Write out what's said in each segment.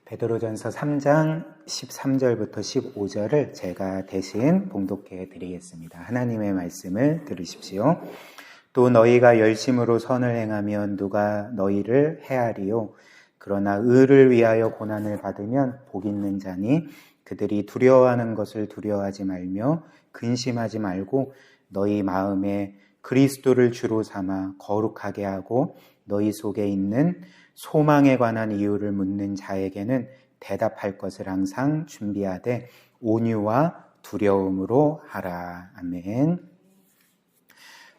베드로전서 3장 13절부터 15절을 제가 대신 봉독해 드리겠습니다. 하나님의 말씀을 들으십시오. 또 너희가 열심으로 선을 행하면 누가 너희를 해하리요. 그러나 의를 위하여 고난을 받으면 복 있는 자니 그들이 두려워하는 것을 두려워하지 말며 근심하지 말고 너희 마음에 그리스도를 주로 삼아 거룩하게 하고 너희 속에 있는 소망에 관한 이유를 묻는 자에게는 대답할 것을 항상 준비하되 온유와 두려움으로 하라. 아멘.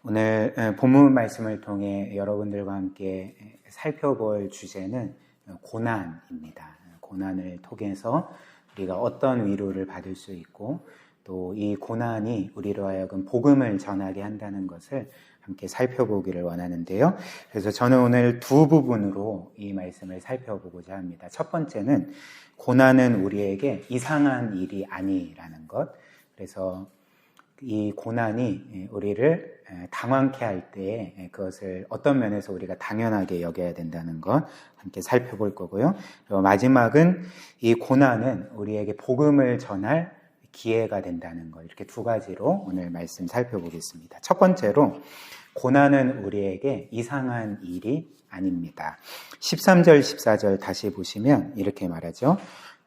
오늘 본문 말씀을 통해 여러분들과 함께 살펴볼 주제는 고난입니다. 고난을 통해서 우리가 어떤 위로를 받을 수 있고 또 이 고난이 우리로 하여금 복음을 전하게 한다는 것을 함께 살펴보기를 원하는데요. 그래서 저는 오늘 두 부분으로 이 말씀을 살펴보고자 합니다. 첫 번째는 고난은 우리에게 이상한 일이 아니라는 것. 그래서 이 고난이 우리를 당황케 할 때에 그것을 어떤 면에서 우리가 당연하게 여겨야 된다는 것 함께 살펴볼 거고요. 그리고 마지막은 이 고난은 우리에게 복음을 전할 기회가 된다는 것, 이렇게 두 가지로 오늘 말씀 살펴보겠습니다. 첫 번째로 고난은 우리에게 이상한 일이 아닙니다. 13절 14절 다시 보시면 이렇게 말하죠.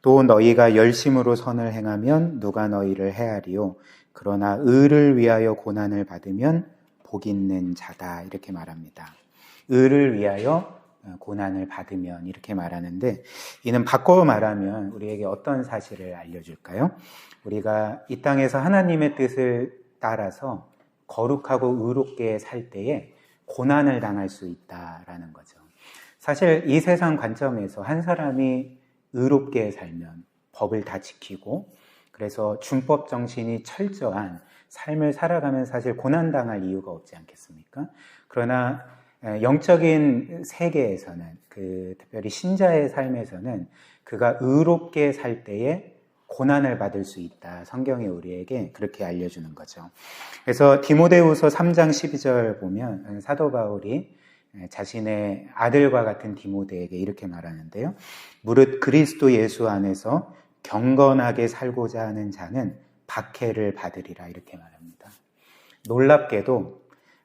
또 너희가 열심으로 선을 행하면 누가 너희를 해하리요. 그러나 의를 위하여 고난을 받으면 복 있는 자다, 이렇게 말합니다. 의를 위하여 고난을 받으면, 이렇게 말하는데, 이는 바꿔 말하면 우리에게 어떤 사실을 알려줄까요? 우리가 이 땅에서 하나님의 뜻을 따라서 거룩하고 의롭게 살 때에 고난을 당할 수 있다라는 거죠. 사실 이 세상 관점에서 한 사람이 의롭게 살면 법을 다 지키고 그래서 준법 정신이 철저한 삶을 살아가면 사실 고난당할 이유가 없지 않겠습니까? 그러나 영적인 세계에서는, 특별히 신자의 삶에서는 그가 의롭게 살 때에 고난을 받을 수 있다. 성경이 우리에게 그렇게 알려주는 거죠. 그래서 디모데후서 3장 12절 보면 사도 바울이 자신의 아들과 같은 디모데에게 이렇게 말하는데요. 무릇 그리스도 예수 안에서 경건하게 살고자 하는 자는 박해를 받으리라, 이렇게 말합니다. 놀랍게도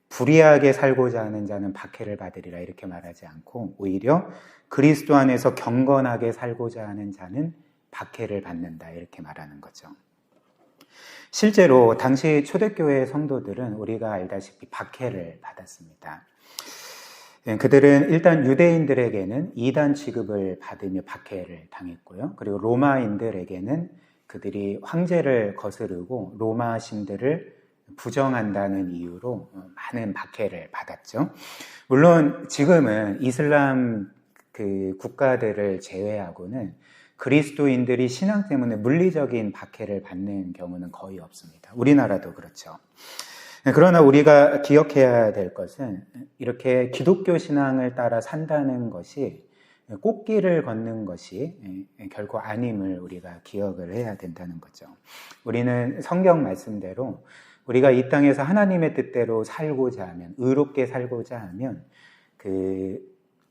불의하게 살고자 하는 자는 박해를 받으리라 이렇게 말하지 않고 오히려 그리스도 안에서 경건하게 살고자 하는 자는 박해를 받는다, 이렇게 말하는 거죠. 실제로 당시 초대교회 성도들은 우리가 알다시피 박해를 받았습니다. 그들은 일단 유대인들에게는 이단 취급을 받으며 박해를 당했고요. 그리고 로마인들에게는 그들이 황제를 거스르고 로마 신들을 부정한다는 이유로 많은 박해를 받았죠. 물론 지금은 이슬람 국가들을 제외하고는 그리스도인들이 신앙 때문에 물리적인 박해를 받는 경우는 거의 없습니다. 우리나라도 그렇죠. 그러나 우리가 기억해야 될 것은 이렇게 기독교 신앙을 따라 산다는 것이 꽃길을 걷는 것이 결코 아님을 우리가 기억을 해야 된다는 거죠. 우리는 성경 말씀대로 우리가 이 땅에서 하나님의 뜻대로 살고자 하면, 의롭게 살고자 하면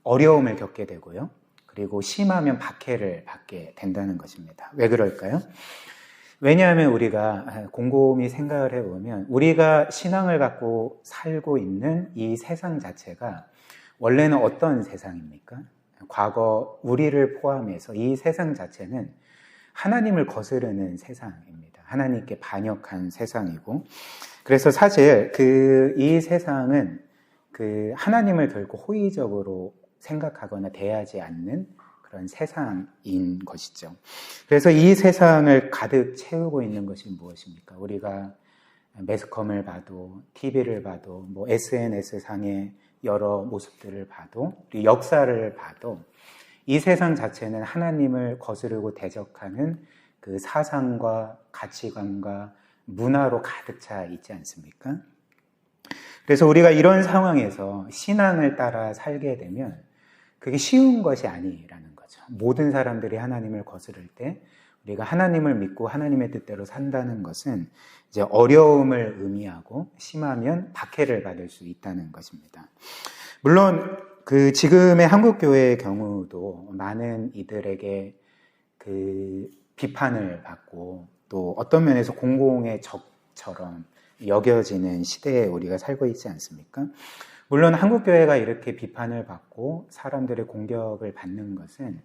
어려움을 겪게 되고요. 그리고 심하면 박해를 받게 된다는 것입니다. 왜 그럴까요? 왜냐하면 우리가 곰곰이 생각을 해보면 우리가 신앙을 갖고 살고 있는 이 세상 자체가 원래는 어떤 세상입니까? 과거 우리를 포함해서 이 세상 자체는 하나님을 거스르는 세상입니다. 하나님께 반역한 세상이고, 그래서 사실 이 세상은 하나님을 결코 호의적으로 생각하거나 대하지 않는 그런 세상인 것이죠. 그래서 이 세상을 가득 채우고 있는 것이 무엇입니까? 우리가 매스컴을 봐도, TV를 봐도, SNS상의 여러 모습들을 봐도, 역사를 봐도 이 세상 자체는 하나님을 거스르고 대적하는 그 사상과 가치관과 문화로 가득 차 있지 않습니까? 그래서 우리가 이런 상황에서 신앙을 따라 살게 되면 그게 쉬운 것이 아니라는 거죠. 모든 사람들이 하나님을 거스를 때 우리가 하나님을 믿고 하나님의 뜻대로 산다는 것은 이제 어려움을 의미하고 심하면 박해를 받을 수 있다는 것입니다. 물론 지금의 한국교회의 경우도 많은 이들에게 그 비판을 받고 또 어떤 면에서 공공의 적처럼 여겨지는 시대에 우리가 살고 있지 않습니까? 물론 한국교회가 이렇게 비판을 받고 사람들의 공격을 받는 것은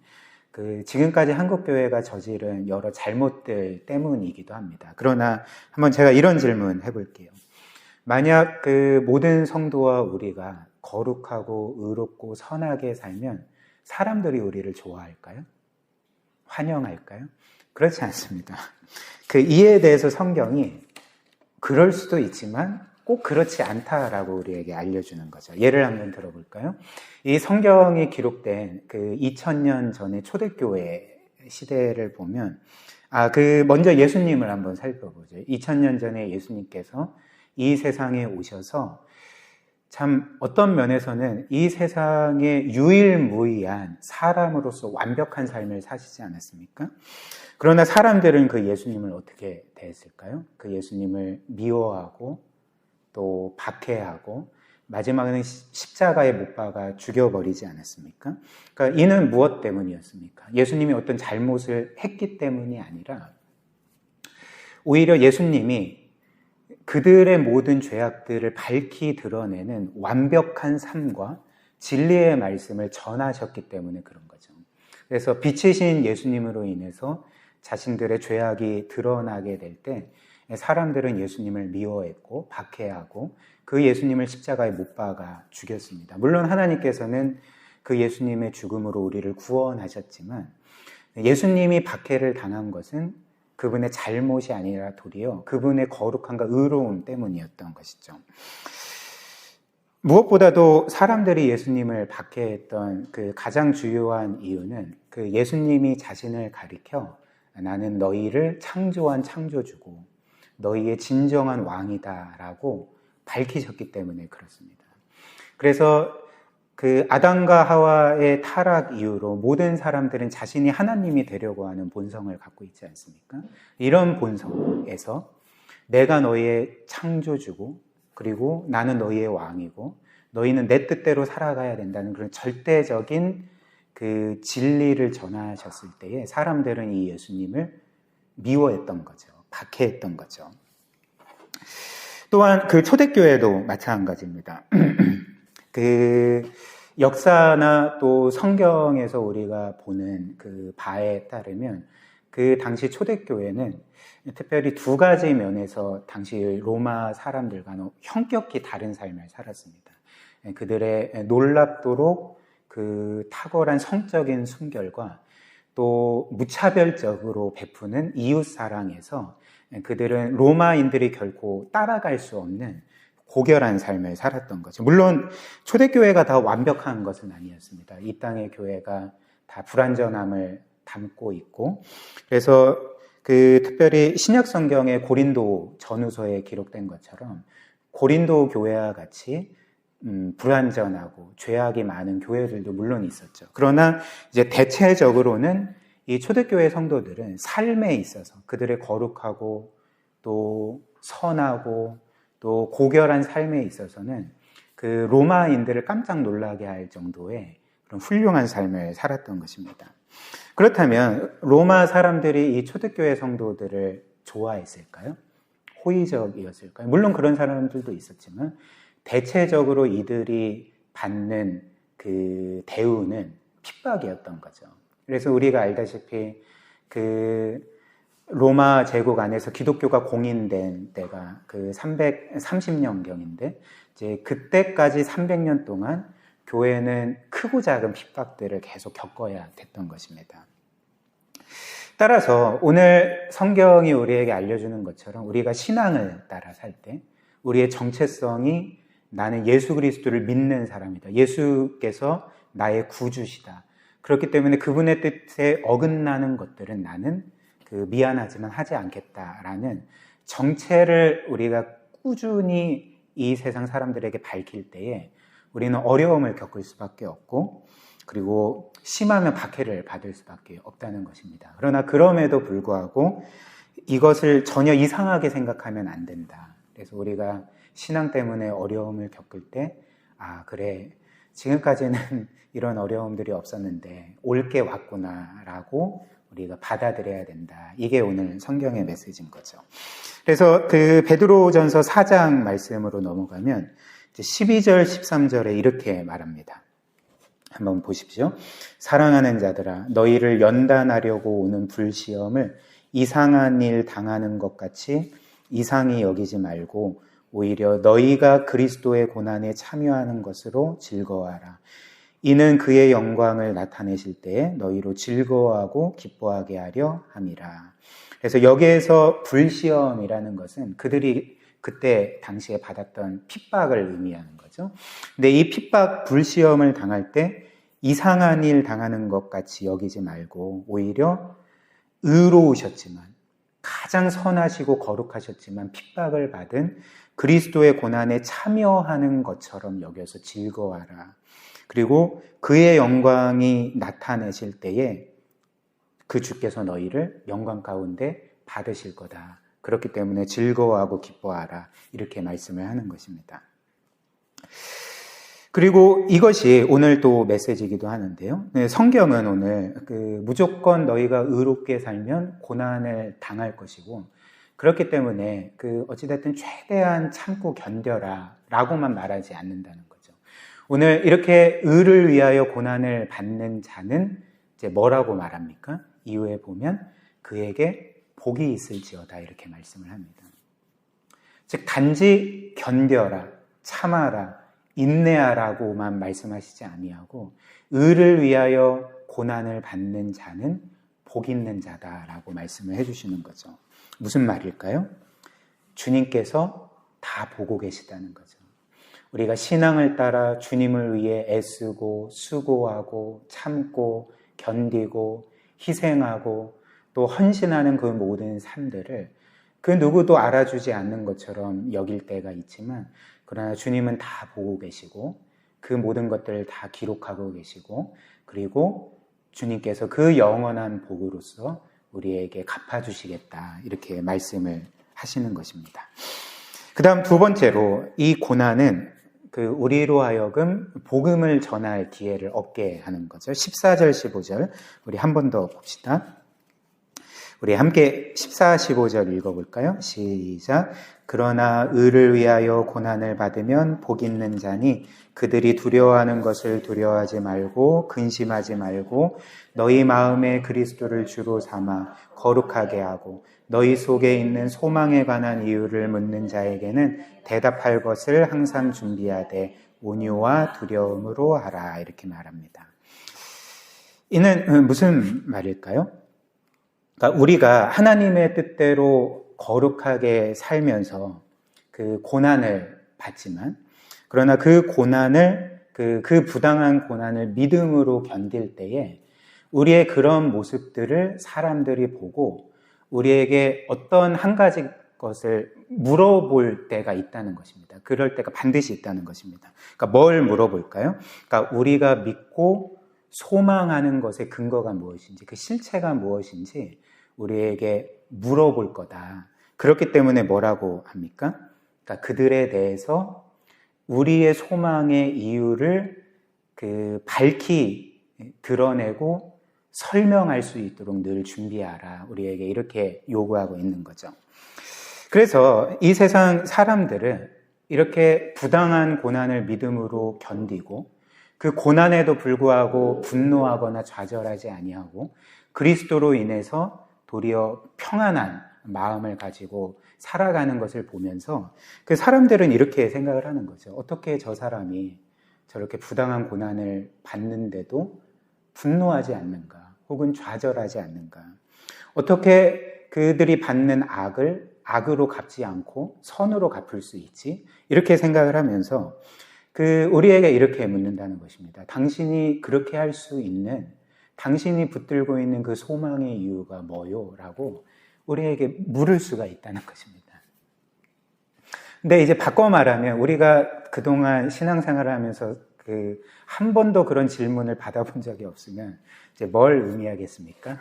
그 지금까지 한국교회가 저지른 여러 잘못들 때문이기도 합니다. 그러나 한번 제가 이런 질문 해볼게요. 만약 그 모든 성도와 우리가 거룩하고 의롭고 선하게 살면 사람들이 우리를 좋아할까요? 환영할까요? 그렇지 않습니다. 그 이에 대해서 성경이 그럴 수도 있지만 꼭 그렇지 않다라고 우리에게 알려주는 거죠. 예를 한번 들어볼까요? 이 성경이 기록된 그 2000년 전의 초대교회 시대를 보면 먼저 예수님을 한번 살펴보죠. 2000년 전에 예수님께서 이 세상에 오셔서 참 어떤 면에서는 이 세상에 유일무이한 사람으로서 완벽한 삶을 사시지 않았습니까? 그러나 사람들은 그 예수님을 어떻게 대했을까요? 그 예수님을 미워하고 또 박해하고 마지막에는 십자가에 못 박아 죽여버리지 않았습니까? 그러니까 이는 무엇 때문이었습니까? 예수님이 어떤 잘못을 했기 때문이 아니라 오히려 예수님이 그들의 모든 죄악들을 밝히 드러내는 완벽한 삶과 진리의 말씀을 전하셨기 때문에 그런 거죠. 그래서 빛이신 예수님으로 인해서 자신들의 죄악이 드러나게 될 때 사람들은 예수님을 미워했고 박해하고 그 예수님을 십자가에 못 박아 죽였습니다. 물론 하나님께서는 그 예수님의 죽음으로 우리를 구원하셨지만 예수님이 박해를 당한 것은 그분의 잘못이 아니라 도리어 그분의 거룩함과 의로움 때문이었던 것이죠. 무엇보다도 사람들이 예수님을 박해했던 그 가장 주요한 이유는 그 예수님이 자신을 가리켜 나는 너희를 창조한 창조주고 너희의 진정한 왕이다라고 밝히셨기 때문에 그렇습니다. 그래서 그 아담과 하와의 타락 이후로 모든 사람들은 자신이 하나님이 되려고 하는 본성을 갖고 있지 않습니까? 이런 본성에서 내가 너희의 창조주고 그리고 나는 너희의 왕이고 너희는 내 뜻대로 살아가야 된다는 그런 절대적인 그 진리를 전하셨을 때에 사람들은 이 예수님을 미워했던 거죠. 박해했던 거죠. 또한 그 초대교회도 마찬가지입니다. 그 역사나 또 성경에서 우리가 보는 그 바에 따르면 그 당시 초대교회는 특별히 두 가지 면에서 당시 로마 사람들과는 현격히 다른 삶을 살았습니다. 그들의 놀랍도록 그 탁월한 성적인 순결과 또 무차별적으로 베푸는 이웃 사랑에서 그들은 로마인들이 결코 따라갈 수 없는 고결한 삶을 살았던 거죠. 물론 초대교회가 다 완벽한 것은 아니었습니다. 이 땅의 교회가 다 불완전함을 담고 있고 그래서 그 특별히 신약 성경의 고린도 전후서에 기록된 것처럼 고린도 교회와 같이 불완전하고 죄악이 많은 교회들도 물론 있었죠. 그러나 이제 대체적으로는 이 초대교회 성도들은 삶에 있어서 그들의 거룩하고 또 선하고 또 고결한 삶에 있어서는 그 로마인들을 깜짝 놀라게 할 정도의 그런 훌륭한 삶을 살았던 것입니다. 그렇다면 로마 사람들이 이 초대교회 성도들을 좋아했을까요? 호의적이었을까요? 물론 그런 사람들도 있었지만 대체적으로 이들이 받는 그 대우는 핍박이었던 거죠. 그래서 우리가 알다시피 그 로마 제국 안에서 기독교가 공인된 때가 그 330년경인데 이제 그때까지 300년 동안 교회는 크고 작은 핍박들을 계속 겪어야 됐던 것입니다. 따라서 오늘 성경이 우리에게 알려주는 것처럼 우리가 신앙을 따라 살 때 우리의 정체성이 나는 예수 그리스도를 믿는 사람이다. 예수께서 나의 구주시다. 그렇기 때문에 그분의 뜻에 어긋나는 것들은 나는 미안하지만 하지 않겠다라는 정체를 우리가 꾸준히 이 세상 사람들에게 밝힐 때에 우리는 어려움을 겪을 수밖에 없고 그리고 심하면 박해를 받을 수밖에 없다는 것입니다. 그러나 그럼에도 불구하고 이것을 전혀 이상하게 생각하면 안 된다. 그래서 우리가 신앙 때문에 어려움을 겪을 때 그래 지금까지는 이런 어려움들이 없었는데 올 게 왔구나라고 우리가 받아들여야 된다. 이게 오늘 성경의 메시지인 거죠. 그래서 그 베드로전서 4장 말씀으로 넘어가면 12절, 13절에 이렇게 말합니다. 한번 보십시오. 사랑하는 자들아, 너희를 연단하려고 오는 불시험을 이상한 일 당하는 것 같이 이상히 여기지 말고 오히려 너희가 그리스도의 고난에 참여하는 것으로 즐거워하라. 이는 그의 영광을 나타내실 때에 너희로 즐거워하고 기뻐하게 하려 함이라. 그래서 여기에서 불시험이라는 것은 그들이 그때 당시에 받았던 핍박을 의미하는 거죠. 근데 이 핍박, 불시험을 당할 때 이상한 일 당하는 것 같이 여기지 말고 오히려 의로우셨지만, 가장 선하시고 거룩하셨지만 핍박을 받은 그리스도의 고난에 참여하는 것처럼 여겨서 즐거워하라. 그리고 그의 영광이 나타내실 때에 그 주께서 너희를 영광 가운데 받으실 거다. 그렇기 때문에 즐거워하고 기뻐하라. 이렇게 말씀을 하는 것입니다. 그리고 이것이 오늘 또 메시지이기도 하는데요. 성경은 오늘 무조건 너희가 의롭게 살면 고난을 당할 것이고, 그렇기 때문에 어찌됐든 최대한 참고 견뎌라 라고만 말하지 않는다는 거죠. 오늘 이렇게 의를 위하여 고난을 받는 자는 이제 뭐라고 말합니까? 이후에 보면 그에게 복이 있을지어다 이렇게 말씀을 합니다. 즉 단지 견뎌라, 참아라, 인내하라고만 말씀하시지 아니하고 의를 위하여 고난을 받는 자는 복 있는 자다라고 말씀을 해주시는 거죠. 무슨 말일까요? 주님께서 다 보고 계시다는 거죠. 우리가 신앙을 따라 주님을 위해 애쓰고 수고하고 참고 견디고 희생하고 또 헌신하는 그 모든 삶들을 그 누구도 알아주지 않는 것처럼 여길 때가 있지만, 그러나 주님은 다 보고 계시고 그 모든 것들을 다 기록하고 계시고, 그리고 주님께서 그 영원한 복으로서 우리에게 갚아주시겠다 이렇게 말씀을 하시는 것입니다. 그 다음 두 번째로 이 고난은 우리로 하여금 복음을 전할 기회를 얻게 하는 거죠. 14절 15절 우리 한 번 더 봅시다. 우리 함께 14, 15절 읽어볼까요? 시작. 그러나 의를 위하여 고난을 받으면 복 있는 자니 그들이 두려워하는 것을 두려워하지 말고 근심하지 말고 너희 마음에 그리스도를 주로 삼아 거룩하게 하고 너희 속에 있는 소망에 관한 이유를 묻는 자에게는 대답할 것을 항상 준비하되 온유와 두려움으로 하라 이렇게 말합니다. 이는 무슨 말일까요? 그러니까 우리가 하나님의 뜻대로 거룩하게 살면서 그 고난을 받지만, 그러나 그 고난을 그 부당한 고난을 믿음으로 견딜 때에 우리의 그런 모습들을 사람들이 보고 우리에게 어떤 한 가지 것을 물어볼 때가 있다는 것입니다. 그럴 때가 반드시 있다는 것입니다. 그러니까 뭘 물어볼까요? 그러니까 우리가 믿고 소망하는 것의 근거가 무엇인지, 그 실체가 무엇인지 우리에게 물어볼 거다. 그렇기 때문에 뭐라고 합니까? 그러니까 그들에 대해서 우리의 소망의 이유를 밝히 드러내고 설명할 수 있도록 늘 준비하라. 우리에게 이렇게 요구하고 있는 거죠. 그래서 이 세상 사람들은 이렇게 부당한 고난을 믿음으로 견디고 그 고난에도 불구하고 분노하거나 좌절하지 아니하고 그리스도로 인해서 도리어 평안한 마음을 가지고 살아가는 것을 보면서 그 사람들은 이렇게 생각을 하는 거죠. 어떻게 저 사람이 저렇게 부당한 고난을 받는데도 분노하지 않는가, 혹은 좌절하지 않는가? 어떻게 그들이 받는 악을 악으로 갚지 않고 선으로 갚을 수 있지? 이렇게 생각을 하면서 우리에게 이렇게 묻는다는 것입니다. 당신이 그렇게 할 수 있는, 당신이 붙들고 있는 그 소망의 이유가 뭐요? 라고 우리에게 물을 수가 있다는 것입니다. 근데 이제 바꿔 말하면 우리가 그동안 신앙생활을 하면서 한 번도 그런 질문을 받아본 적이 없으면 이제 뭘 의미하겠습니까?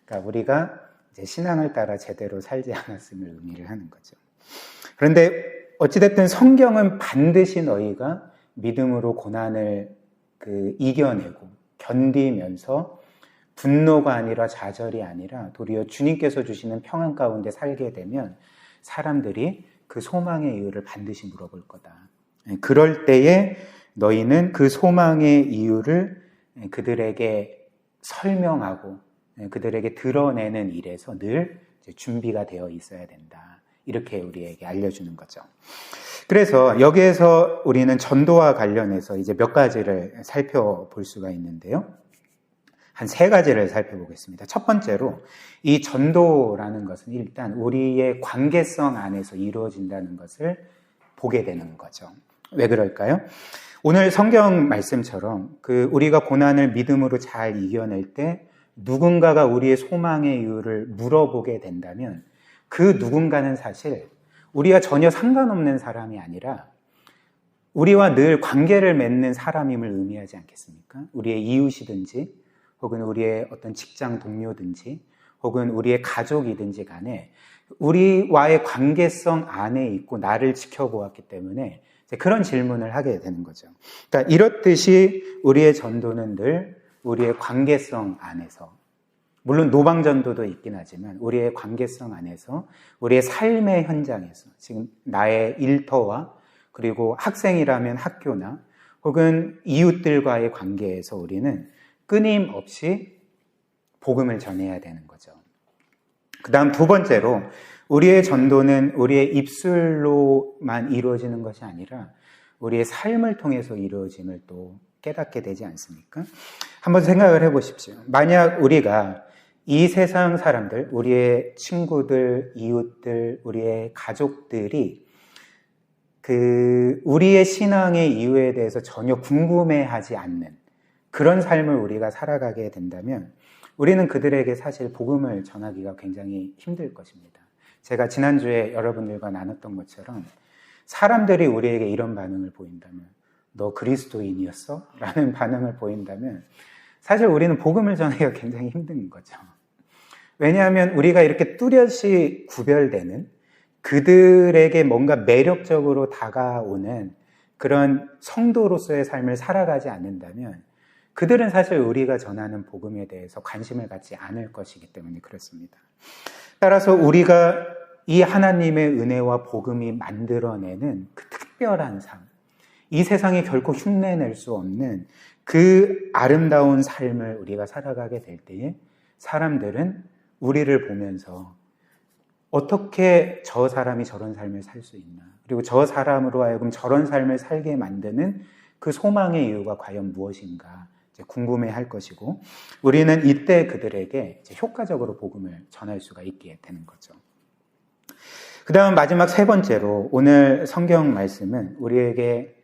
그러니까 우리가 이제 신앙을 따라 제대로 살지 않았음을 의미를 하는 거죠. 그런데 어찌됐든 성경은 반드시 너희가 믿음으로 고난을 이겨내고 견디면서 분노가 아니라 좌절이 아니라 도리어 주님께서 주시는 평안 가운데 살게 되면 사람들이 그 소망의 이유를 반드시 물어볼 거다. 그럴 때에 너희는 그 소망의 이유를 그들에게 설명하고 그들에게 드러내는 일에서 늘 준비가 되어 있어야 된다. 이렇게 우리에게 알려주는 거죠. 그래서 여기에서 우리는 전도와 관련해서 이제 몇 가지를 살펴볼 수가 있는데요. 한 3가지를 살펴보겠습니다. 첫 번째로 이 전도라는 것은 일단 우리의 관계성 안에서 이루어진다는 것을 보게 되는 거죠. 왜 그럴까요? 오늘 성경 말씀처럼 우리가 고난을 믿음으로 잘 이겨낼 때 누군가가 우리의 소망의 이유를 물어보게 된다면 그 누군가는 사실 우리와 전혀 상관없는 사람이 아니라 우리와 늘 관계를 맺는 사람임을 의미하지 않겠습니까? 우리의 이웃이든지 혹은 우리의 어떤 직장 동료든지 혹은 우리의 가족이든지 간에 우리와의 관계성 안에 있고 나를 지켜보았기 때문에 그런 질문을 하게 되는 거죠. 그러니까 이렇듯이 우리의 전도는 늘 우리의 관계성 안에서, 물론 노방전도도 있긴 하지만 우리의 관계성 안에서 우리의 삶의 현장에서 지금 나의 일터와 그리고 학생이라면 학교나 혹은 이웃들과의 관계에서 우리는 끊임없이 복음을 전해야 되는 거죠. 그 다음 2번째로 우리의 전도는 우리의 입술로만 이루어지는 것이 아니라 우리의 삶을 통해서 이루어짐을 또 깨닫게 되지 않습니까? 한번 생각을 해보십시오. 만약 우리가 이 세상 사람들, 우리의 친구들, 이웃들, 우리의 가족들이 우리의 신앙의 이유에 대해서 전혀 궁금해하지 않는 그런 삶을 우리가 살아가게 된다면 우리는 그들에게 사실 복음을 전하기가 굉장히 힘들 것입니다. 제가 지난주에 여러분들과 나눴던 것처럼 사람들이 우리에게 이런 반응을 보인다면 너 그리스도인이었어? 라는 반응을 보인다면 사실 우리는 복음을 전하기가 굉장히 힘든 거죠. 왜냐하면 우리가 이렇게 뚜렷이 구별되는 그들에게 뭔가 매력적으로 다가오는 그런 성도로서의 삶을 살아가지 않는다면 그들은 사실 우리가 전하는 복음에 대해서 관심을 갖지 않을 것이기 때문에 그렇습니다. 따라서 우리가 이 하나님의 은혜와 복음이 만들어내는 그 특별한 삶, 이 세상에 결코 흉내낼 수 없는 그 아름다운 삶을 우리가 살아가게 될 때에 사람들은 우리를 보면서 어떻게 저 사람이 저런 삶을 살 수 있나, 그리고 저 사람으로 하여금 저런 삶을 살게 만드는 그 소망의 이유가 과연 무엇인가 궁금해할 것이고 우리는 이때 그들에게 효과적으로 복음을 전할 수가 있게 되는 거죠. 그 다음 마지막 3번째로 오늘 성경 말씀은 우리에게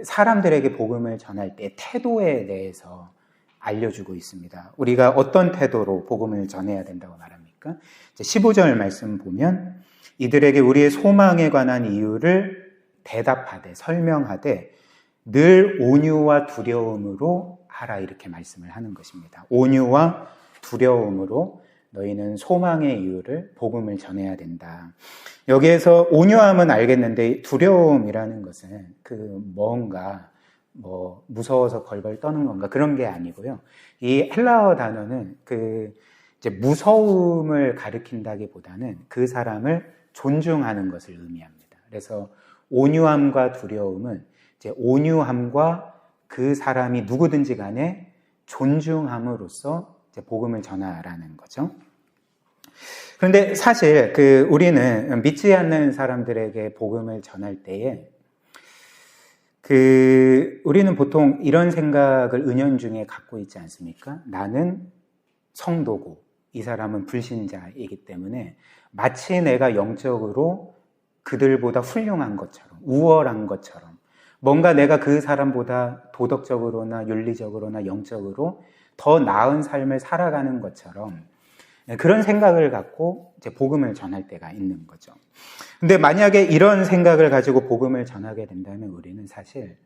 사람들에게 복음을 전할 때 태도에 대해서 알려주고 있습니다. 우리가 어떤 태도로 복음을 전해야 된다고 말합니까? 15절 말씀 보면 이들에게 우리의 소망에 관한 이유를 대답하되 설명하되 늘 온유와 두려움으로 하라 이렇게 말씀을 하는 것입니다. 온유와 두려움으로 너희는 소망의 이유를 복음을 전해야 된다. 여기에서 온유함은 알겠는데 두려움이라는 것은 뭔가 무서워서 벌벌 떠는 건가 그런 게 아니고요. 이 헬라어 단어는 이제 무서움을 가리킨다기보다는 그 사람을 존중하는 것을 의미합니다. 그래서 온유함과 두려움은 이제 온유함과 그 사람이 누구든지 간에 존중함으로써 이제 복음을 전하라는 거죠. 그런데 사실 우리는 믿지 않는 사람들에게 복음을 전할 때에 우리는 보통 이런 생각을 은연중에 갖고 있지 않습니까? 나는 성도고 이 사람은 불신자이기 때문에 마치 내가 영적으로 그들보다 훌륭한 것처럼 우월한 것처럼 뭔가 내가 그 사람보다 도덕적으로나 윤리적으로나 영적으로 더 나은 삶을 살아가는 것처럼 그런 생각을 갖고 이제 복음을 전할 때가 있는 거죠. 근데 만약에 이런 생각을 가지고 복음을 전하게 된다면 우리는 사실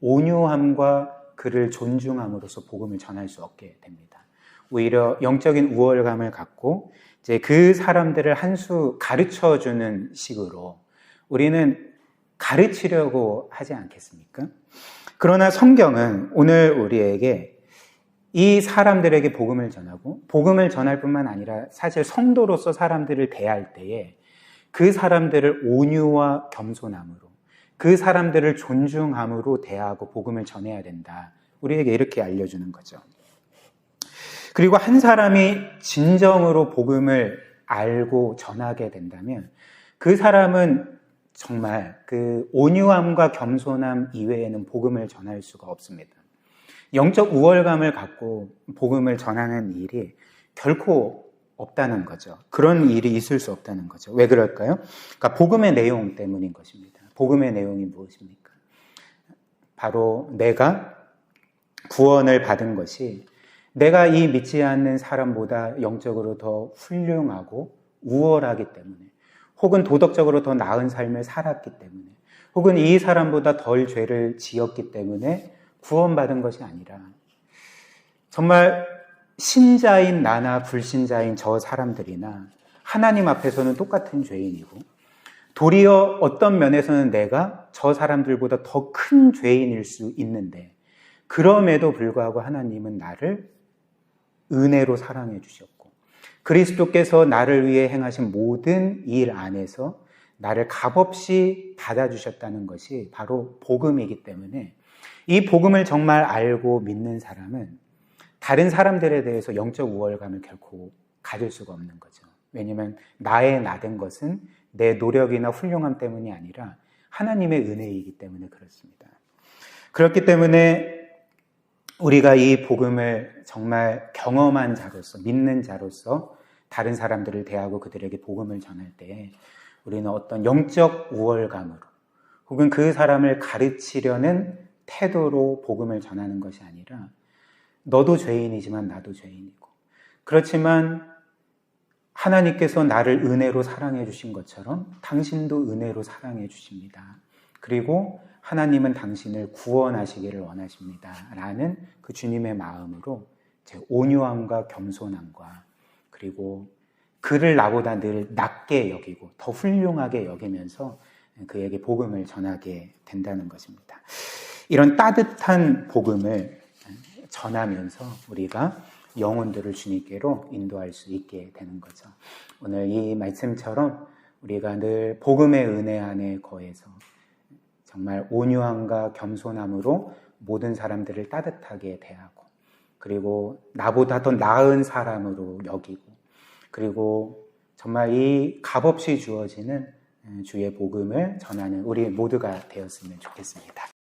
온유함과 그를 존중함으로써 복음을 전할 수 없게 됩니다. 오히려 영적인 우월감을 갖고 이제 그 사람들을 한 수 가르쳐 주는 식으로 우리는 가르치려고 하지 않겠습니까? 그러나 성경은 오늘 우리에게 이 사람들에게 복음을 전하고 복음을 전할 뿐만 아니라 사실 성도로서 사람들을 대할 때에 그 사람들을 온유와 겸손함으로 그 사람들을 존중함으로 대하고 복음을 전해야 된다. 우리에게 이렇게 알려주는 거죠. 그리고 한 사람이 진정으로 복음을 알고 전하게 된다면 그 사람은 정말 그 온유함과 겸손함 이외에는 복음을 전할 수가 없습니다. 영적 우월감을 갖고 복음을 전하는 일이 결코 없다는 거죠. 그런 일이 있을 수 없다는 거죠. 왜 그럴까요? 그러니까 복음의 내용 때문인 것입니다. 복음의 내용이 무엇입니까? 바로 내가 구원을 받은 것이 내가 이 믿지 않는 사람보다 영적으로 더 훌륭하고 우월하기 때문에 혹은 도덕적으로 더 나은 삶을 살았기 때문에 혹은 이 사람보다 덜 죄를 지었기 때문에 구원받은 것이 아니라 정말 신자인 나나 불신자인 저 사람들이나 하나님 앞에서는 똑같은 죄인이고 도리어 어떤 면에서는 내가 저 사람들보다 더 큰 죄인일 수 있는데 그럼에도 불구하고 하나님은 나를 은혜로 사랑해 주셨고 그리스도께서 나를 위해 행하신 모든 일 안에서 나를 값없이 받아주셨다는 것이 바로 복음이기 때문에 이 복음을 정말 알고 믿는 사람은 다른 사람들에 대해서 영적 우월감을 결코 가질 수가 없는 거죠. 왜냐하면 나의 나된 것은 내 노력이나 훌륭함 때문이 아니라 하나님의 은혜이기 때문에 그렇습니다. 그렇기 때문에 우리가 이 복음을 정말 경험한 자로서 믿는 자로서 다른 사람들을 대하고 그들에게 복음을 전할 때 우리는 어떤 영적 우월감으로 혹은 그 사람을 가르치려는 태도로 복음을 전하는 것이 아니라 너도 죄인이지만 나도 죄인이고 그렇지만 하나님께서 나를 은혜로 사랑해 주신 것처럼 당신도 은혜로 사랑해 주십니다. 그리고 하나님은 당신을 구원하시기를 원하십니다. 라는 그 주님의 마음으로 제 온유함과 겸손함과 그리고 그를 나보다 늘 낮게 여기고 더 훌륭하게 여기면서 그에게 복음을 전하게 된다는 것입니다. 이런 따뜻한 복음을 전하면서 우리가 영혼들을 주님께로 인도할 수 있게 되는 거죠. 오늘 이 말씀처럼 우리가 늘 복음의 은혜 안에 거해서 정말 온유함과 겸손함으로 모든 사람들을 따뜻하게 대하고 그리고 나보다 더 나은 사람으로 여기고 그리고 정말 이 값없이 주어지는 주의 복음을 전하는 우리 모두가 되었으면 좋겠습니다.